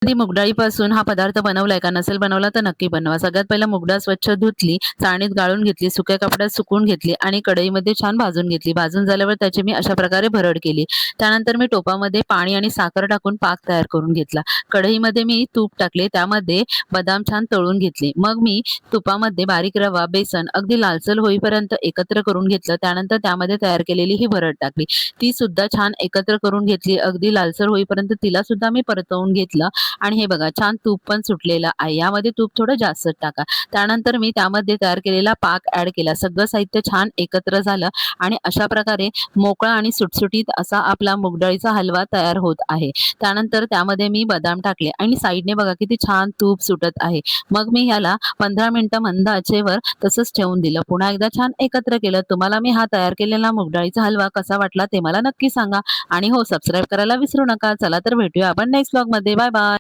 कधी मुगडाळीपासून हा पदार्थ बनवलाय का? नसेल बनवला तर नक्की बनवा. सगळ्यात पहिला मुगडाळ स्वच्छ धुतली, चाळणीत गाळून घेतली, सुक्या कपड्यात सुकवून घेतली आणि कढईमध्ये छान भाजून घेतली. भाजून झाल्यावर त्याची मी अशा प्रकारे भरड केली. त्यानंतर मी टोपामध्ये पाणी आणि साखर टाकून पाक तयार करून घेतला. कढईमध्ये मी तूप टाकले, त्यामध्ये बदाम छान तळून घेतले. मग मी तुपामध्ये बारीक रवा, बेसन अगदी लालसर होईपर्यंत एकत्र करून घेतलं. त्यानंतर त्यामध्ये तयार केलेली ही भरड टाकली. ती सुद्धा छान एकत्र करून घेतली. अगदी लालसर होईपर्यंत तिला सुद्धा मी परतवून घेतलं आणि हे बघा छान तूप पण सुटलेलं आहे. यामध्ये तूप थोडं जास्त टाका. त्यानंतर मी त्यामध्ये तयार केलेला पाक ॲड केला. सगळं साहित्य छान एकत्र झालं आणि अशा प्रकारे मोकळा आणि सुटसुटीत असा आपला मुगडाळीचा हलवा तयार होत आहे. त्यानंतर त्यामध्ये मी बदाम टाकले आणि साईडने बघा किती छान तूप सुटत आहे. मग मी ह्याला 15 मिनिटं मंद आचेवर तसंच ठेवून दिलं. पुन्हा एकदा छान एकत्र केलं. तुम्हाला मी हा तयार केलेला मुगडाळीचा हलवा कसा वाटला ते मला नक्की सांगा आणि हो सबस्क्राईब करायला विसरू नका. चला तर भेटूया आपण नेक्स्ट व्लॉगमध्ये. Bye bye.